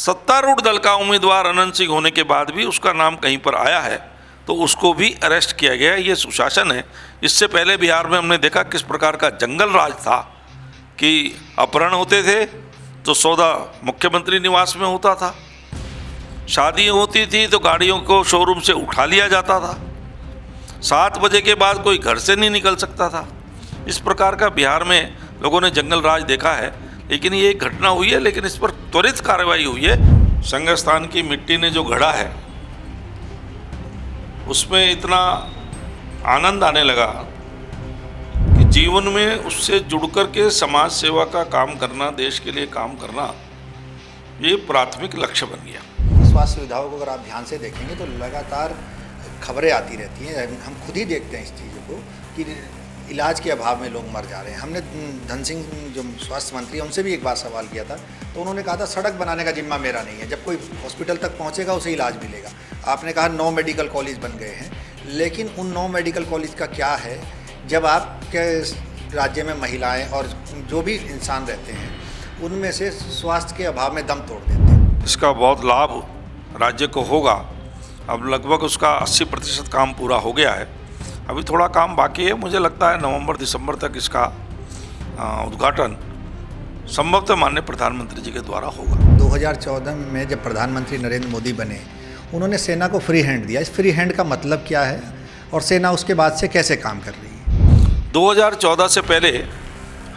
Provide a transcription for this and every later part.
सत्तारूढ़ दल का उम्मीदवार अनंत सिंह होने के बाद भी उसका नाम कहीं पर आया है तो उसको भी अरेस्ट किया गया। ये सुशासन है। इससे पहले बिहार में हमने देखा किस प्रकार का जंगल राज था कि अपहरण होते थे तो सौदा मुख्यमंत्री निवास में होता था, शादी होती थी तो गाड़ियों को शोरूम से उठा लिया जाता था, 7 बजे के बाद कोई घर से नहीं निकल सकता था। इस प्रकार का बिहार में लोगों ने जंगल राज देखा है। लेकिन ये एक घटना हुई है, लेकिन इस पर त्वरित कार्रवाई हुई है। संघ स्थान की मिट्टी ने जो गढ़ा है उसमें इतना आनंद आने लगा कि जीवन में उससे जुड़ कर के समाज सेवा का काम करना, देश के लिए काम करना, ये प्राथमिक लक्ष्य बन गया। स्वास्थ्य सुविधाओं को अगर आप ध्यान से देखेंगे तो लगातार खबरें आती रहती हैं। हम खुद ही देखते हैं इस चीज़ों को कि इलाज के अभाव में लोग मर जा रहे हैं। हमने धन सिंह जो स्वास्थ्य मंत्री हैं उनसे भी एक बार सवाल किया था तो उन्होंने कहा था सड़क बनाने का जिम्मा मेरा नहीं है, जब कोई हॉस्पिटल तक पहुंचेगा उसे इलाज मिलेगा। आपने कहा 9 मेडिकल कॉलेज बन गए हैं, लेकिन उन 9 मेडिकल कॉलेज का क्या है जब आपके राज्य में महिलाएं और जो भी इंसान रहते हैं उनमें से स्वास्थ्य के अभाव में दम तोड़ देते हैं। इसका बहुत लाभ राज्य को होगा। अब लगभग उसका 80% काम पूरा हो गया है, अभी थोड़ा काम बाकी है। मुझे लगता है नवंबर दिसंबर तक इसका उद्घाटन संभवतः माननीय प्रधानमंत्री जी के द्वारा होगा। 2014 में जब प्रधानमंत्री नरेंद्र मोदी बने उन्होंने सेना को फ्री हैंड दिया। इस फ्री हैंड का मतलब क्या है और सेना उसके बाद से कैसे काम कर रही है? 2014 से पहले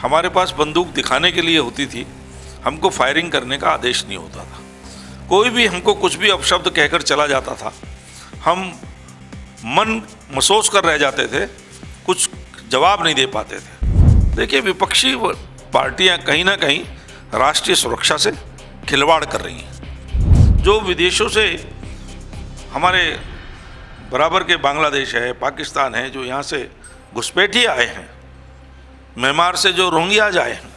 हमारे पास बंदूक दिखाने के लिए होती थी, हमको फायरिंग करने का आदेश नहीं होता था। कोई भी हमको कुछ भी अपशब्द कहकर चला जाता था, हम मन महसूस कर रह जाते थे, कुछ जवाब नहीं दे पाते थे। देखिए, विपक्षी पार्टियां कहीं ना कहीं राष्ट्रीय सुरक्षा से खिलवाड़ कर रही हैं। जो विदेशों से हमारे बराबर के बांग्लादेश है, पाकिस्तान है, जो यहाँ से घुसपैठी आए हैं, म्यांमार से जो रोहिंग्याज आए हैं,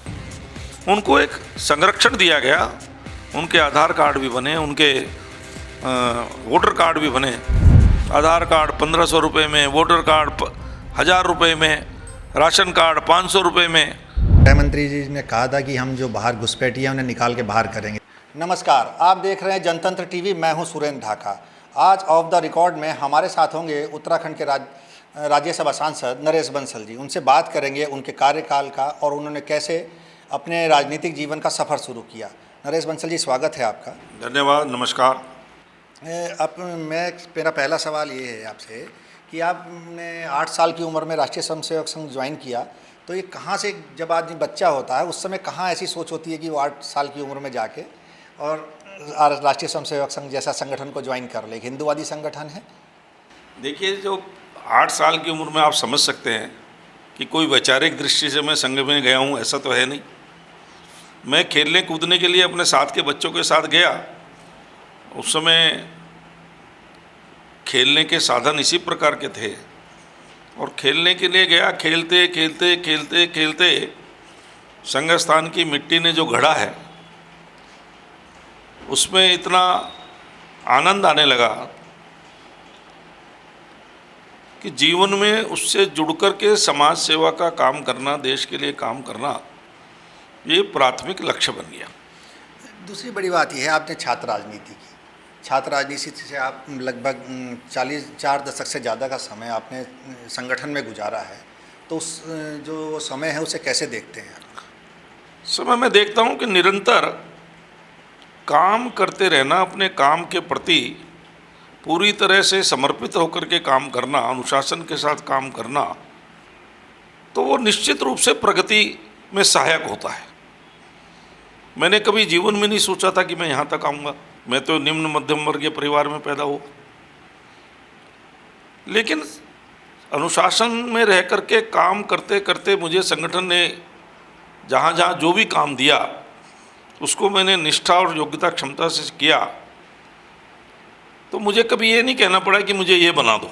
उनको एक संरक्षण दिया गया। उनके आधार कार्ड भी बने, उनके वोटर कार्ड भी बने। आधार कार्ड 1500 रुपये में, वोटर कार्ड 1000 रुपये में, राशन कार्ड 500 रुपये में। गृह मंत्री जी ने कहा था कि हम जो बाहर घुसपैठी हैं उन्हें निकाल के बाहर करेंगे। नमस्कार, आप देख रहे हैं जनतंत्र टीवी। मैं हूं सुरेंद्र ढाका। आज ऑफ द रिकॉर्ड में हमारे साथ होंगे उत्तराखंड के राज्यसभा सांसद नरेश बंसल जी। उनसे बात करेंगे उनके कार्यकाल का और उन्होंने कैसे अपने राजनीतिक जीवन का सफ़र शुरू किया। नरेश बंसल जी, स्वागत है आपका। धन्यवाद, नमस्कार। मेरा पहला सवाल ये है आपसे कि आपने 8 साल की उम्र में राष्ट्रीय स्वयंसेवक संघ ज्वाइन किया, तो ये कहाँ से, जब आदमी बच्चा होता है उस समय कहाँ ऐसी सोच होती है कि वो 8 साल की उम्र में जाके और राष्ट्रीय स्वयंसेवक संघ जैसा संगठन को ज्वाइन कर ले? एक हिंदूवादी संगठन है। देखिए, जो 8 साल की उम्र में आप समझ सकते हैं कि कोई वैचारिक दृष्टि से मैं संघ में गया हूँ, ऐसा तो है नहीं। मैं खेलने कूदने के लिए अपने साथ के बच्चों के साथ गया। उस समय खेलने के साधन इसी प्रकार के थे और खेलने के लिए गया। खेलते खेलते खेलते खेलते संघ स्थान की मिट्टी ने जो गढ़ा है उसमें इतना आनंद आने लगा कि जीवन में उससे जुड़ कर के समाज सेवा का काम करना, देश के लिए काम करना, ये प्राथमिक लक्ष्य बन गया। दूसरी बड़ी बात यह है, आपने छात्र राजनीति की। छात्र राजनीति से आप लगभग 4 दशक से ज़्यादा का समय आपने संगठन में गुजारा है, तो उस जो समय है उसे कैसे देखते हैं? समय मैं देखता हूँ कि निरंतर काम करते रहना, अपने काम के प्रति पूरी तरह से समर्पित होकर के काम करना, अनुशासन के साथ काम करना, तो वो निश्चित रूप से प्रगति में सहायक होता है। मैंने कभी जीवन में नहीं सोचा था कि मैं यहाँ तक आऊँगा। मैं तो निम्न मध्यम वर्गीय परिवार में पैदा हुआ, लेकिन अनुशासन में रह करके काम करते करते मुझे संगठन ने जहाँ जहाँ जो भी काम दिया उसको मैंने निष्ठा और योग्यता क्षमता से किया। तो मुझे कभी ये नहीं कहना पड़ा कि मुझे ये बना दो।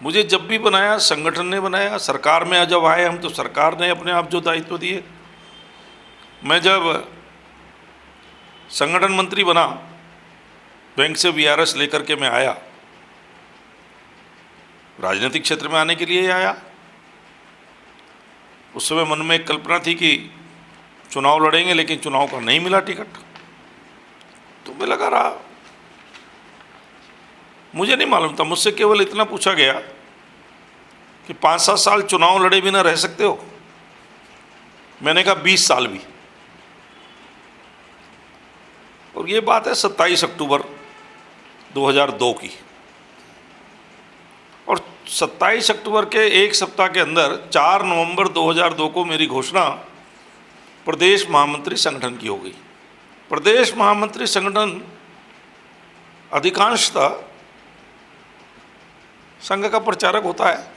मुझे जब भी बनाया संगठन ने बनाया। सरकार में जब आए हम तो सरकार ने अपने आप जो दायित्व दिए। मैं जब संगठन मंत्री बना, बैंक से वीआरएस लेकर के मैं आया, राजनीतिक क्षेत्र में आने के लिए आया। उस समय मन में एक कल्पना थी कि चुनाव लड़ेंगे, लेकिन चुनाव का नहीं मिला टिकट। तो मैं लगा रहा, मुझे नहीं मालूम था। मुझसे केवल इतना पूछा गया कि 5-7 साल चुनाव लड़े बिना रह सकते हो? मैंने कहा 20 साल भी। और ये बात है 27 अक्टूबर 2002 की। और 27 अक्टूबर के एक सप्ताह के अंदर 4 नवंबर 2002 को मेरी घोषणा प्रदेश महामंत्री संगठन की हो गई। प्रदेश महामंत्री संगठन अधिकांशतः संघ का प्रचारक होता है।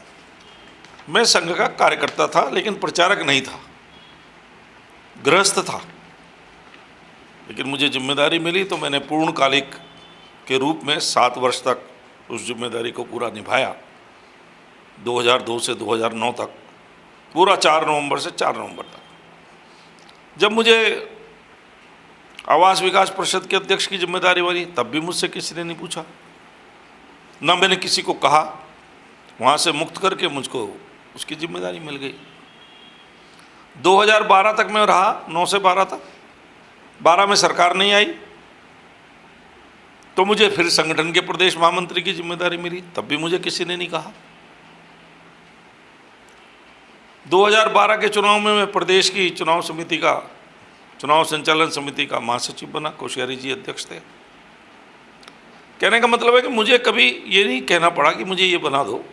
मैं संघ का कार्यकर्ता था, लेकिन प्रचारक नहीं था, गृहस्थ था। लेकिन मुझे जिम्मेदारी मिली तो मैंने पूर्णकालिक के रूप में 7 वर्ष तक उस जिम्मेदारी को पूरा निभाया। 2002 से 2009 तक, पूरा 4 नवंबर से 4 नवंबर तक। जब मुझे आवास विकास परिषद के अध्यक्ष की जिम्मेदारी मिली, तब भी मुझसे किसी ने नहीं पूछा, न मैंने किसी को कहा। वहाँ से मुक्त करके मुझको उसकी जिम्मेदारी मिल गई। 2012 तक मैं रहा, 9 से 12 तक। 12 में सरकार नहीं आई तो मुझे फिर संगठन के प्रदेश महामंत्री की जिम्मेदारी मिली, तब भी मुझे किसी ने नहीं कहा। 2012 के चुनाव में मैं प्रदेश की चुनाव समिति का, चुनाव संचालन समिति का महासचिव बना। कोश्यारी जी अध्यक्ष थे। कहने का मतलब है कि मुझे कभी ये नहीं कहना पड़ा कि मुझे ये बना दो।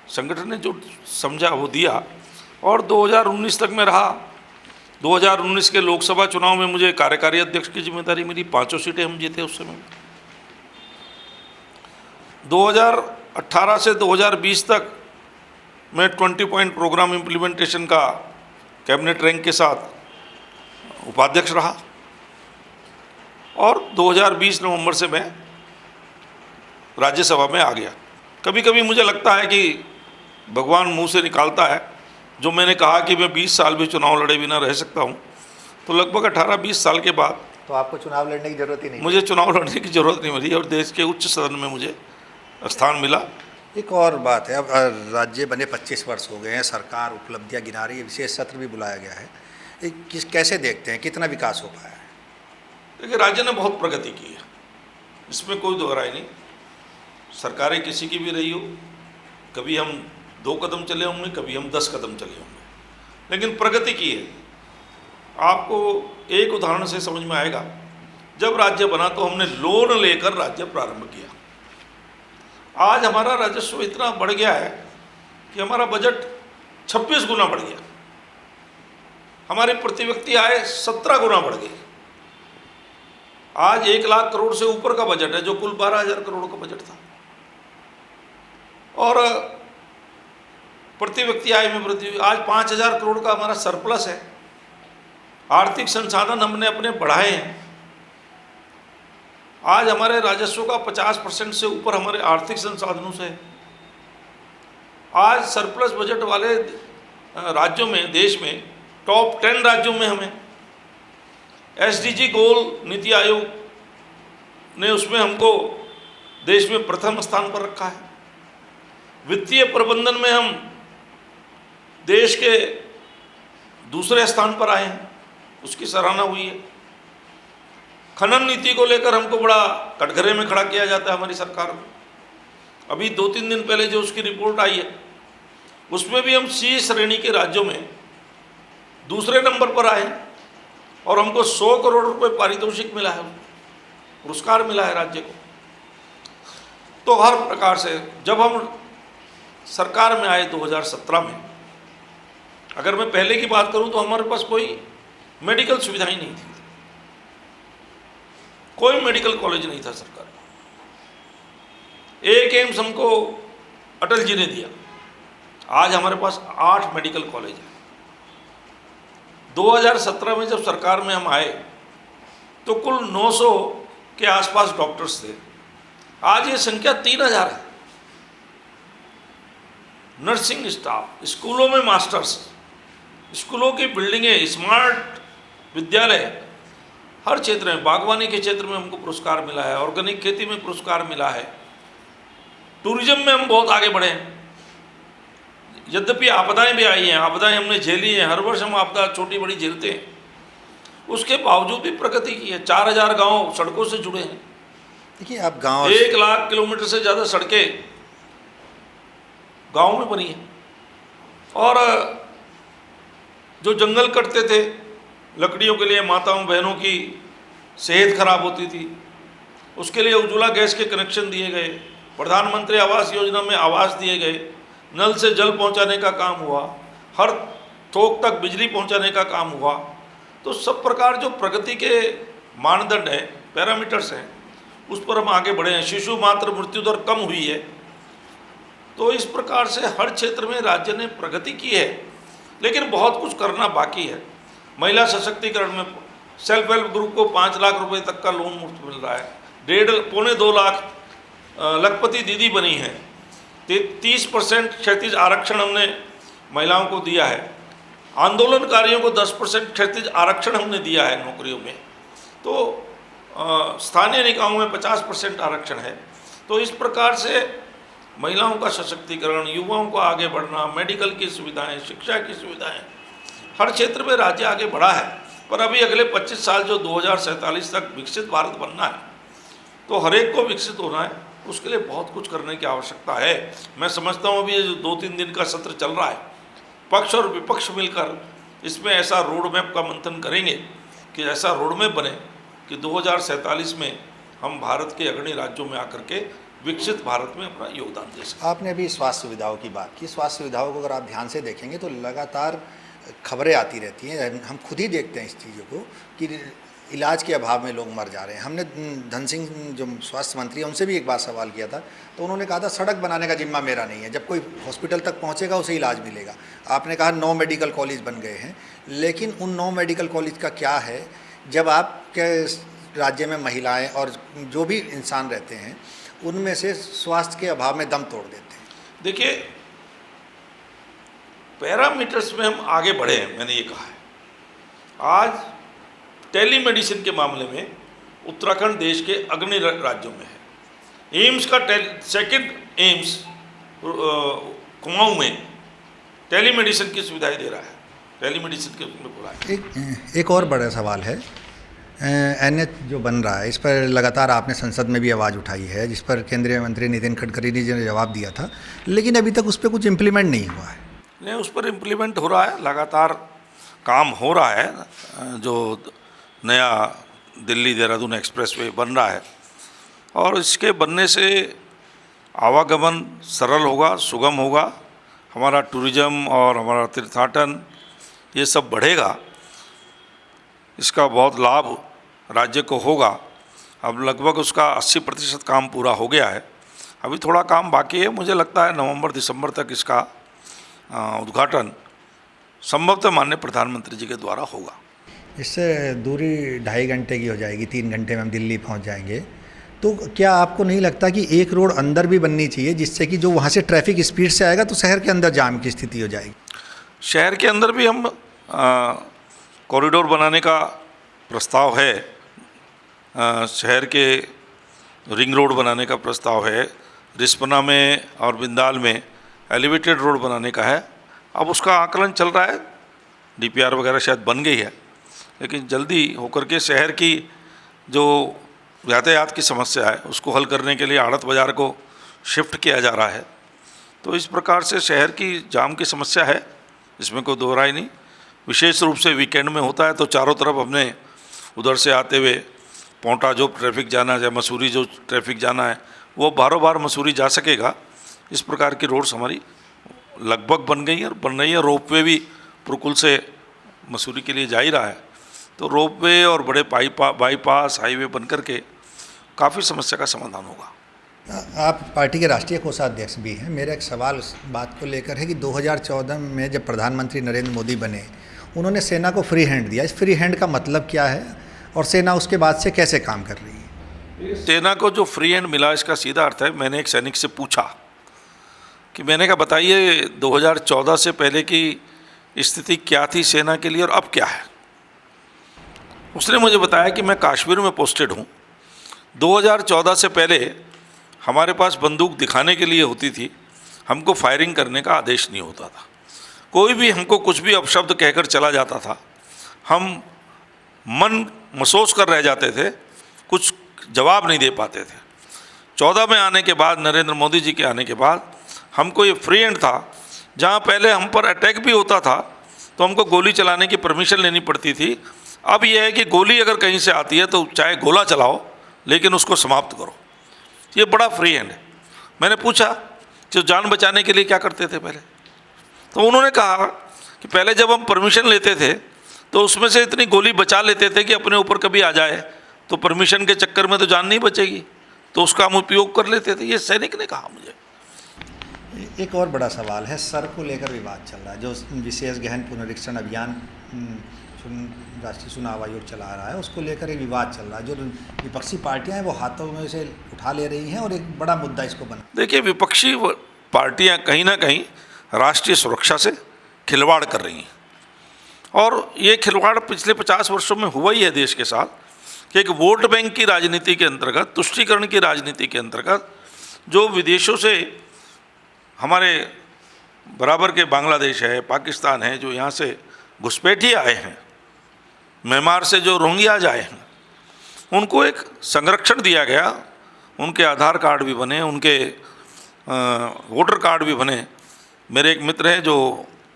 संगठन ने जो समझा वो दिया। और 2019 तक मैं रहा। 2019 के लोकसभा चुनाव में मुझे कार्यकारी अध्यक्ष की जिम्मेदारी मिली। 5 सीटें हम जीते उस समय। 2018 से 2020 तक मैं 20 पॉइंट प्रोग्राम इम्प्लीमेंटेशन का कैबिनेट रैंक के साथ उपाध्यक्ष रहा। और 2020 नवंबर से मैं राज्यसभा में आ गया। कभी कभी मुझे लगता है कि भगवान मुंह से निकालता है। जो मैंने कहा कि मैं 20 साल भी चुनाव लड़े बिना रह सकता हूं, तो लगभग 18-20 साल के बाद तो आपको चुनाव लड़ने की जरूरत ही नहीं, मुझे चुनाव लड़ने की जरूरत नहीं मिली और देश के उच्च सदन में मुझे स्थान मिला। एक और बात है, अब राज्य बने 25 वर्ष हो गए हैं, सरकार उपलब्धियां गिना रही है, विशेष सत्र भी बुलाया गया है। कैसे देखते हैं, कितना विकास हो पाया है? देखिए, राज्य ने बहुत प्रगति की है, इसमें कोई दोहराई नहीं। सरकारें किसी की भी रही हो, कभी हम 2 कदम चले होंगे, कभी हम 10 कदम चले होंगे, लेकिन प्रगति की है। आपको एक उदाहरण से समझ में आएगा। जब राज्य बना तो हमने लोन लेकर राज्य प्रारंभ किया। आज हमारा राजस्व इतना बढ़ गया है कि हमारा बजट 26 गुना बढ़ गया। हमारी प्रति व्यक्ति आय 17 गुना बढ़ गई। आज 1 लाख करोड़ से ऊपर का बजट है, जो कुल 12,000 करोड़ का बजट था। और प्रति व्यक्ति आय में वृद्धि। आज 5,000 करोड़ का हमारा सरप्लस है। आर्थिक संसाधन हमने अपने बढ़ाए हैं। आज हमारे राजस्व का 50% से ऊपर हमारे आर्थिक संसाधनों से है। आज सरप्लस बजट वाले राज्यों में, देश में टॉप 10 राज्यों में हमें SDG गोल नीति आयोग ने उसमें हमको देश में प्रथम स्थान पर रखा है। वित्तीय प्रबंधन में हम देश के दूसरे स्थान पर आए हैं, उसकी सराहना हुई है। खनन नीति को लेकर हमको बड़ा कटघरे में खड़ा किया जाता है हमारी सरकार को। अभी 2-3 दिन पहले जो उसकी रिपोर्ट आई है, उसमें भी हम C श्रेणी के राज्यों में दूसरे नंबर पर आए और हमको 100 करोड़ रुपए पारितोषिक मिला है, पुरस्कार मिला है राज्य को। तो हर प्रकार से जब हम सरकार में आए 2017 में, अगर मैं पहले की बात करूं तो हमारे पास कोई मेडिकल सुविधाएं नहीं थी, कोई मेडिकल कॉलेज नहीं था सरकार में। एक एम्स हमको अटल जी ने दिया। आज हमारे पास 8 मेडिकल कॉलेज हैं। 2017 में जब सरकार में हम आए तो कुल 900 के आसपास डॉक्टर्स थे। आज ये संख्या 3,000 है। नर्सिंग स्टाफ, स्कूलों में मास्टर्स, स्कूलों की बिल्डिंगें, स्मार्ट विद्यालय, हर क्षेत्र में, बागवानी के क्षेत्र में हमको पुरस्कार मिला है, ऑर्गेनिक खेती में पुरस्कार मिला है, टूरिज्म में हम बहुत आगे बढ़े हैं। यद्यपि आपदाएं भी आई हैं, आपदाएं हमने झेली हैं, हर वर्ष हम आपदा छोटी बड़ी झेलते हैं, उसके बावजूद भी प्रगति की है। 4000 गांव सड़कों से जुड़े हैं। देखिए आप गांव 1 लाख किलोमीटर से ज़्यादा सड़कें गांव में बनी हैं। और जो जंगल कटते थे लकड़ियों के लिए, माताओं बहनों की सेहत खराब होती थी, उसके लिए उज्ज्वला गैस के कनेक्शन दिए गए, प्रधानमंत्री आवास योजना में आवास दिए गए, नल से जल पहुंचाने का काम हुआ, हर थोक तक बिजली पहुंचाने का काम हुआ। तो सब प्रकार जो प्रगति के मानदंड हैं, पैरामीटर्स हैं, उस पर हम आगे बढ़े हैं। शिशु मातृ मृत्यु दर कम हुई है। तो इस प्रकार से हर क्षेत्र में राज्य ने प्रगति की है, लेकिन बहुत कुछ करना बाकी है। महिला सशक्तिकरण में सेल्फ हेल्प ग्रुप को 5 लाख रुपए तक का लोन मुफ्त मिल रहा है। 1.25-2 लाख लखपति दीदी बनी है। 30% क्षैतिज आरक्षण हमने महिलाओं को दिया है। आंदोलनकारियों को 10% क्षैतिज आरक्षण हमने दिया है नौकरियों में। तो स्थानीय निकायों में 50% आरक्षण है। तो इस प्रकार से महिलाओं का सशक्तिकरण, युवाओं को आगे बढ़ना, मेडिकल की सुविधाएं, शिक्षा की सुविधाएं, हर क्षेत्र में राज्य आगे बढ़ा है। पर अभी अगले 25 साल जो 2047 तक विकसित भारत बनना है, तो हर एक को विकसित होना है, उसके लिए बहुत कुछ करने की आवश्यकता है। मैं समझता हूँ अभी ये जो 2-3 दिन का सत्र चल रहा है, पक्ष और विपक्ष मिलकर इसमें ऐसा रोड मैप का मंथन करेंगे कि ऐसा रोड मैप बने कि 2047 में हम भारत के अग्रणी राज्यों में आकर के विकसित भारत में अपना योगदान दे सकें। आपने अभी स्वास्थ्य सुविधाओं की बात की। स्वास्थ्य सुविधाओं को अगर आप ध्यान से देखेंगे तो लगातार खबरें आती रहती हैं। हम खुद ही देखते हैं इस चीज़ों को कि इलाज के अभाव में लोग मर जा रहे हैं। हमने धन सिंह जो स्वास्थ्य मंत्री हैं उनसे भी एक बार सवाल किया था, तो उन्होंने कहा था सड़क बनाने का जिम्मा मेरा नहीं है, जब कोई हॉस्पिटल तक पहुंचेगा उसे इलाज मिलेगा। आपने कहा 9 मेडिकल कॉलेज बन गए हैं, लेकिन उन 9 मेडिकल कॉलेज का क्या है जब आपके राज्य में महिलाएं और जो भी इंसान रहते हैं उनमें से स्वास्थ्य के अभाव में दम तोड़ देते हैं। देखिए, पैरामीटर्स में हम आगे बढ़े हैं, मैंने ये कहा है। आज टेलीमेडिसिन के मामले में उत्तराखंड देश के अग्रणी राज्यों में है। एम्स का सेकंड एम्स कुमाऊं में टेलीमेडिसिन की सुविधाएं दे रहा है। टेलीमेडिसिन के में बोला है। एक और बड़ा सवाल है, NH जो बन रहा है, इस पर लगातार आपने संसद में भी आवाज़ उठाई है, जिस पर केंद्रीय मंत्री नितिन गडकरी ने जवाब दिया था, लेकिन अभी तक उस पर कुछ इम्प्लीमेंट नहीं हुआ है। नहीं, उस पर इम्प्लीमेंट हो रहा है, लगातार काम हो रहा है। जो नया दिल्ली देहरादून एक्सप्रेसवे बन रहा है, और इसके बनने से आवागमन सरल होगा, सुगम होगा, हमारा टूरिज़्म और हमारा तीर्थाटन ये सब बढ़ेगा। इसका बहुत लाभ राज्य को होगा। अब लगभग उसका 80% काम पूरा हो गया है। अभी थोड़ा काम बाकी है। मुझे लगता है नवंबर-दिसंबर तक इसका उद्घाटन संभवतः माननीय प्रधानमंत्री जी के द्वारा होगा। इससे दूरी 2.5 घंटे की हो जाएगी, 3 घंटे में हम दिल्ली पहुंच जाएंगे। तो क्या आपको नहीं लगता कि एक रोड अंदर भी बननी चाहिए, जिससे कि जो वहाँ से ट्रैफिक स्पीड से आएगा तो शहर के अंदर जाम की स्थिति हो जाएगी? शहर के अंदर भी हम कॉरिडोर बनाने का प्रस्ताव है। शहर के रिंग रोड बनाने का प्रस्ताव है। रिस्पना में और बिंदाल में एलिवेटेड रोड बनाने का है। अब उसका आकलन चल रहा है, DPR वगैरह शायद बन गई है, लेकिन जल्दी होकर के शहर की जो यातायात की समस्या है उसको हल करने के लिए आड़त बाज़ार को शिफ्ट किया जा रहा है। तो इस प्रकार से शहर की जाम की समस्या है, इसमें कोई दो राय नहीं। विशेष रूप से वीकेंड में होता है तो चारों तरफ हमने उधर से आते हुए पोंटा जो ट्रैफिक जाना है, मसूरी जो ट्रैफिक जाना है, वो बारों बार मसूरी जा सकेगा। इस प्रकार की रोड्स हमारी लगभग बन गई है और बन रही है। रोपवे भी पुरकुल से मसूरी के लिए जा ही रहा है। तो रोपवे और बड़े बाईपास हाईवे बन कर के काफ़ी समस्या का समाधान होगा। आप पार्टी के राष्ट्रीय कोषाध्यक्ष भी हैं। मेरा एक सवाल उस बात को लेकर है कि 2014 में जब प्रधानमंत्री नरेंद्र मोदी बने, उन्होंने सेना को फ्री हैंड दिया। इस फ्री हैंड का मतलब क्या है और सेना उसके बाद से कैसे काम कर रही है? सेना को जो फ्री हैंड मिला, इसका सीधा अर्थ है, मैंने एक सैनिक से पूछा कि मैंने कहा बताइए 2014 से पहले की स्थिति क्या थी सेना के लिए और अब क्या है। उसने मुझे बताया कि मैं कश्मीर में पोस्टेड हूँ। 2014 से पहले हमारे पास बंदूक दिखाने के लिए होती थी, हमको फायरिंग करने का आदेश नहीं होता था। कोई भी हमको कुछ भी अपशब्द कहकर चला जाता था, हम मन महसूस कर रह जाते थे, कुछ जवाब नहीं दे पाते थे। 14 में आने के बाद, नरेंद्र मोदी जी के आने के बाद हमको ये फ्री हैंड था। जहाँ पहले हम पर अटैक भी होता था तो हमको गोली चलाने की परमिशन लेनी पड़ती थी, अब यह है कि गोली अगर कहीं से आती है तो चाहे गोला चलाओ लेकिन उसको समाप्त करो। ये बड़ा फ्री हैंड है। मैंने पूछा कि जान बचाने के लिए क्या करते थे पहले, तो उन्होंने कहा कि पहले जब हम परमिशन लेते थे तो उसमें से इतनी गोली बचा लेते थे कि अपने ऊपर कभी आ जाए तो परमिशन के चक्कर में तो जान नहीं बचेगी, तो उसका हम उपयोग कर लेते थे। ये सैनिक ने कहा मुझे। एक और बड़ा सवाल है, सर को लेकर विवाद चल रहा है, जो विशेष गहन पुनरीक्षण अभियान राष्ट्रीय चुनाव आयोग चला रहा है, उसको लेकर एक विवाद चल रहा है। जो विपक्षी पार्टियां हैं वो हाथों में उसे उठा ले रही हैं और एक बड़ा मुद्दा इसको बना। देखिए, विपक्षी पार्टियां कहीं ना कहीं राष्ट्रीय सुरक्षा से खिलवाड़ कर रही हैं, और ये खिलवाड़ पिछले 50 वर्षों में हुआ ही है देश के साथ, कि एक वोट बैंक की राजनीति के अंतर्गत, तुष्टीकरण की राजनीति के अंतर्गत जो विदेशों से हमारे बराबर के बांग्लादेश है, पाकिस्तान है, जो यहाँ से घुसपैठिए आए हैं, म्यांमार से जो रोहिंग्याज आए हैं, उनको एक संरक्षण दिया गया, उनके आधार कार्ड भी बने, उनके वोटर कार्ड भी बने। मेरे एक मित्र हैं जो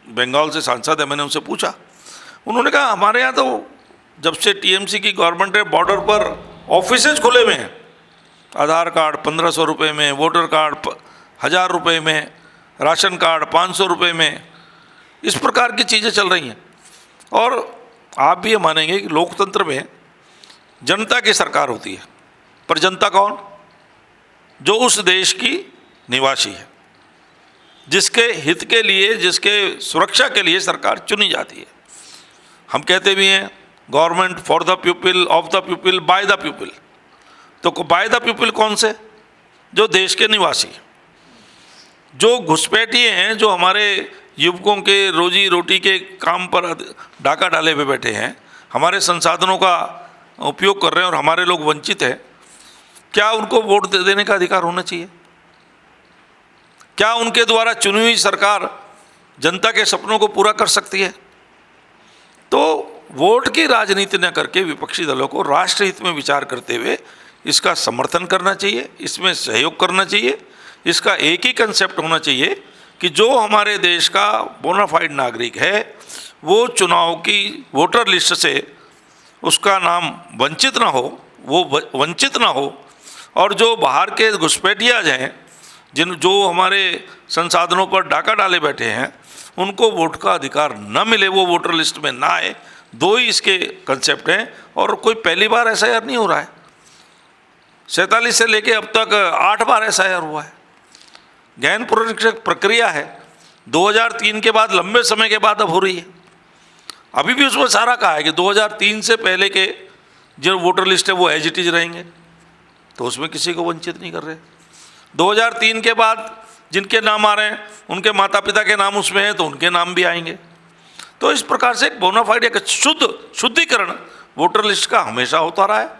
बंगाल से सांसद है, मैंने उनसे पूछा, उन्होंने कहा हमारे यहाँ तो जब से टीएमसी की गवर्नमेंट है बॉर्डर पर ऑफिसेज खुले हुए हैं, आधार कार्ड 1500 रुपये में, वोटर कार्ड 1000 रुपये में, राशन कार्ड 500 रुपये में, इस प्रकार की चीज़ें चल रही हैं। और आप भी ये मानेंगे कि लोकतंत्र में जनता की सरकार होती है, पर जनता कौन? जो उस देश की निवासी है, जिसके हित के लिए, जिसके सुरक्षा के लिए सरकार चुनी जाती है। हम कहते भी हैं government for the people, of the people, by the people. तो बाय द पीपल कौन से? जो देश के निवासी, जो घुसपैठिए हैं, जो हमारे युवकों के रोजी रोटी के काम पर डाका डाले हुए बैठे हैं, हमारे संसाधनों का उपयोग कर रहे हैं और हमारे लोग वंचित हैं, क्या उनको वोट देने का अधिकार होना चाहिए? क्या उनके द्वारा चुनी हुई सरकार जनता के सपनों को पूरा कर सकती है? तो वोट की राजनीति न करके विपक्षी दलों को राष्ट्र हित में विचार करते हुए इसका समर्थन करना चाहिए, इसमें सहयोग करना चाहिए। इसका एक ही कंसेप्ट होना चाहिए कि जो हमारे देश का बोनाफाइड नागरिक है वो चुनाव की वोटर लिस्ट से उसका नाम वंचित ना हो, वो वंचित ना हो, और जो बाहर के घुसपैठियाज हैं, जो हमारे संसाधनों पर डाका डाले बैठे हैं, उनको वोट का अधिकार न मिले, वो वोटर लिस्ट में ना आए। दो ही इसके कंसेप्ट हैं, और कोई पहली बार एसआईआर नहीं हो रहा है। 47 से लेके अब तक 8 बार एसआईआर हुआ है। गहन पुनरीक्षण प्रक्रिया है, 2003 के बाद लंबे समय के बाद अब हो रही है। अभी भी उसमें सारा कहा है कि 2003 से पहले के जो वोटर लिस्ट है वो एज इट इज रहेंगे, तो उसमें किसी को वंचित नहीं कर रहे। 2003 के बाद जिनके नाम आ रहे हैं उनके माता पिता के नाम उसमें हैं, तो उनके नाम भी आएंगे। तो इस प्रकार से एक बोनाफाइड, एक शुद्धिकरण वोटर लिस्ट का हमेशा होता रहा है,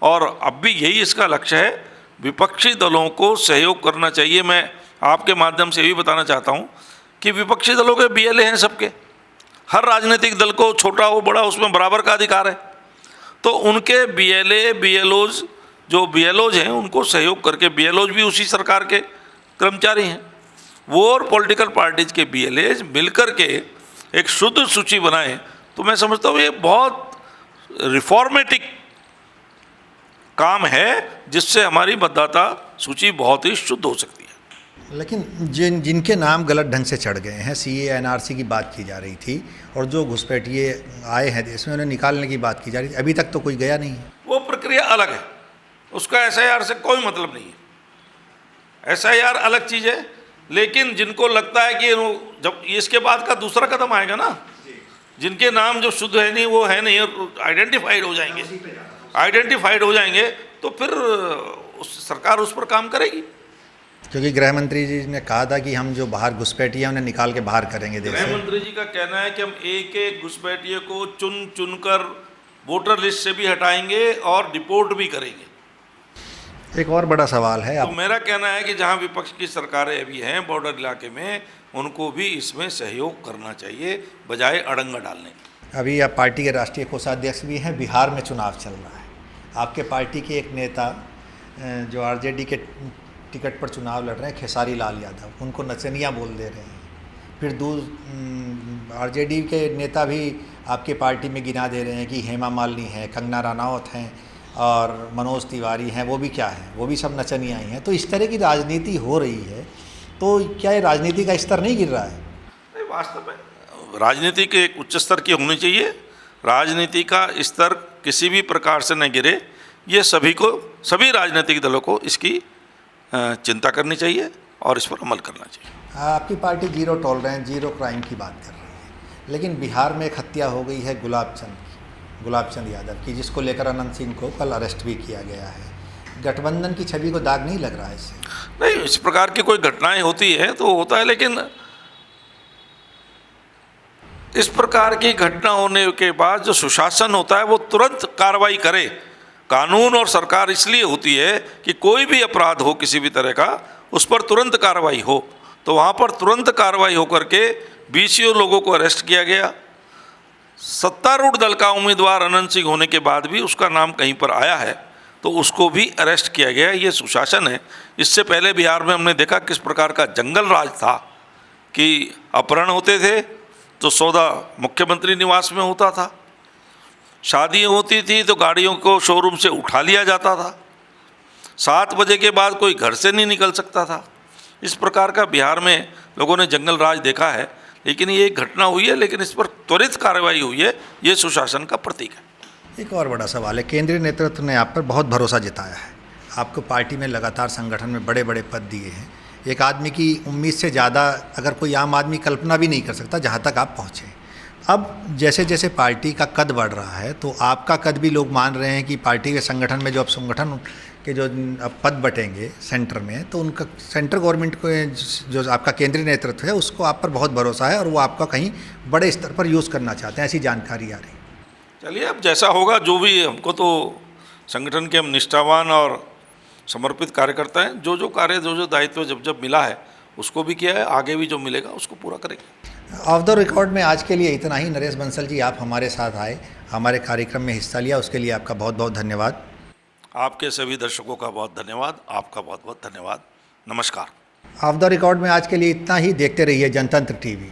और अब भी यही इसका लक्ष्य है। विपक्षी दलों को सहयोग करना चाहिए। मैं आपके माध्यम से भी बताना चाहता हूं कि विपक्षी दलों के बीएलए हैं सबके, हर राजनीतिक दल को छोटा हो बड़ा उसमें बराबर का अधिकार है। तो उनके बीएलए बीएलओज, जो बीएलओज हैं उनको सहयोग करके, बीएलओज भी उसी सरकार के कर्मचारी हैं, वो और पॉलिटिकल पार्टीज के बीएलएज मिलकर के एक शुद्ध सूची बनाएं, तो मैं समझता हूँ ये बहुत रिफॉर्मेटिव काम है, जिससे हमारी मतदाता सूची बहुत ही शुद्ध हो सकती है। लेकिन जिनके नाम गलत ढंग से चढ़ गए हैं, सीए एनआरसी की बात की जा रही थी, और जो घुसपैठिए आए हैं देश में उन्हें निकालने की बात की जा रही थी, अभी तक तो कोई गया नहीं है। वो प्रक्रिया अलग है, उसका एसआईआर से कोई मतलब नहीं है। एसआईआर अलग चीज़ है, लेकिन जिनको लगता है कि जब इसके बाद का दूसरा कदम आएगा ना, जिनके नाम जो शुद्ध है नहीं, वो है नहीं, आइडेंटिफाइड हो जाएंगे, आइडेंटिफाइड हो जाएंगे, तो फिर सरकार उस पर काम करेगी। क्योंकि गृह मंत्री जी ने कहा था कि हम जो बाहर घुसपैठिए हैं उन्हें निकाल के बाहर करेंगे देश से। गृह मंत्री जी का कहना है कि हम एक एक घुसपैठिए को चुन चुन कर वोटर लिस्ट से भी हटाएंगे और डिपोर्ट भी करेंगे। एक और बड़ा सवाल है, तो मेरा कहना है कि जहां विपक्ष की सरकारें अभी हैं बॉर्डर इलाके में, उनको भी इसमें सहयोग करना चाहिए बजाय अड़ंगा डालने। अभी आप पार्टी के राष्ट्रीय कोषाध्यक्ष भी हैं, बिहार में चुनाव चल रहा है। आपके पार्टी के एक नेता जो आरजेडी के टिकट पर चुनाव लड़ रहे हैं, खेसारी लाल यादव, उनको नचनिया बोल दे रहे हैं। फिर आरजेडी के नेता भी आपके पार्टी में गिना दे रहे हैं कि हेमा मालिनी है, कंगना रनौत हैं और मनोज तिवारी हैं, वो भी क्या हैं, वो भी सब नचनिया ही हैं। तो इस तरह की राजनीति हो रही है, तो क्या ये राजनीति का स्तर नहीं गिर रहा है? नहीं, वास्तव में राजनीति के एक उच्च स्तर की होनी चाहिए। राजनीति का स्तर किसी भी प्रकार से न गिरे, ये सभी राजनीतिक दलों को इसकी चिंता करनी चाहिए और इस पर अमल करना चाहिए। आपकी party zero tolerance, zero crime की बात कर रही है, लेकिन बिहार में एक हत्या हो गई है गुलाबचंद यादव की, जिसको लेकर अनंत सिंह को कल अरेस्ट भी किया गया है। गठबंधन की छवि को दाग नहीं लग रहा है इससे? नहीं, इस प्रकार की कोई घटनाएं होती है तो होता है, लेकिन इस प्रकार की घटना होने के बाद जो सुशासन होता है वो तुरंत कार्रवाई करे। कानून और सरकार इसलिए होती है कि कोई भी अपराध हो किसी भी तरह का, उस पर तुरंत कार्रवाई हो। तो वहाँ पर तुरंत कार्रवाई होकर के 20 लोगों को अरेस्ट किया गया। सत्तारूढ़ दल का उम्मीदवार अनंत सिंह होने के बाद भी उसका नाम कहीं पर आया है तो उसको भी अरेस्ट किया गया। ये सुशासन है। इससे पहले बिहार में हमने देखा किस प्रकार का जंगल राज था कि अपहरण होते थे तो सौदा मुख्यमंत्री निवास में होता था, शादी होती थी तो गाड़ियों को शोरूम से उठा लिया जाता था, 7 बजे के बाद कोई घर से नहीं निकल सकता था। इस प्रकार का बिहार में लोगों ने जंगल राज देखा है। लेकिन ये एक घटना हुई है, लेकिन इस पर त्वरित कार्रवाई हुई है, ये सुशासन का प्रतीक है। एक और बड़ा सवाल है, केंद्रीय नेतृत्व ने आप पर बहुत भरोसा जताया है, आपको पार्टी में लगातार संगठन में बड़े बड़े पद दिए हैं। एक आदमी की उम्मीद से ज़्यादा अगर कोई आम आदमी कल्पना भी नहीं कर सकता जहाँ तक आप पहुँचे। अब जैसे जैसे पार्टी का कद बढ़ रहा है तो आपका कद भी लोग मान रहे हैं कि पार्टी के संगठन में जो अब संगठन के जो अब पद बटेंगे सेंटर में, तो उनका सेंट्रल गवर्नमेंट को जो आपका केंद्रीय नेतृत्व है उसको आप पर बहुत भरोसा है और वो आपका कहीं बड़े स्तर पर यूज़ करना चाहते हैं, ऐसी जानकारी आ रही है। चलिए, अब जैसा होगा, जो भी, हमको तो संगठन के हम निष्ठावान और समर्पित कार्यकर्ता हैं। जो कार्य जो दायित्व जब मिला है उसको भी किया है, आगे भी जो मिलेगा उसको पूरा करेंगे। ऑफ द रिकॉर्ड में आज के लिए इतना ही। नरेश बंसल जी, आप हमारे साथ आए, हमारे कार्यक्रम में हिस्सा लिया, उसके लिए आपका बहुत बहुत धन्यवाद। आपके सभी दर्शकों का बहुत धन्यवाद, आपका बहुत बहुत धन्यवाद। नमस्कार। ऑफ द रिकॉर्ड में आज के लिए इतना ही। देखते रहिए जनतंत्र टीवी।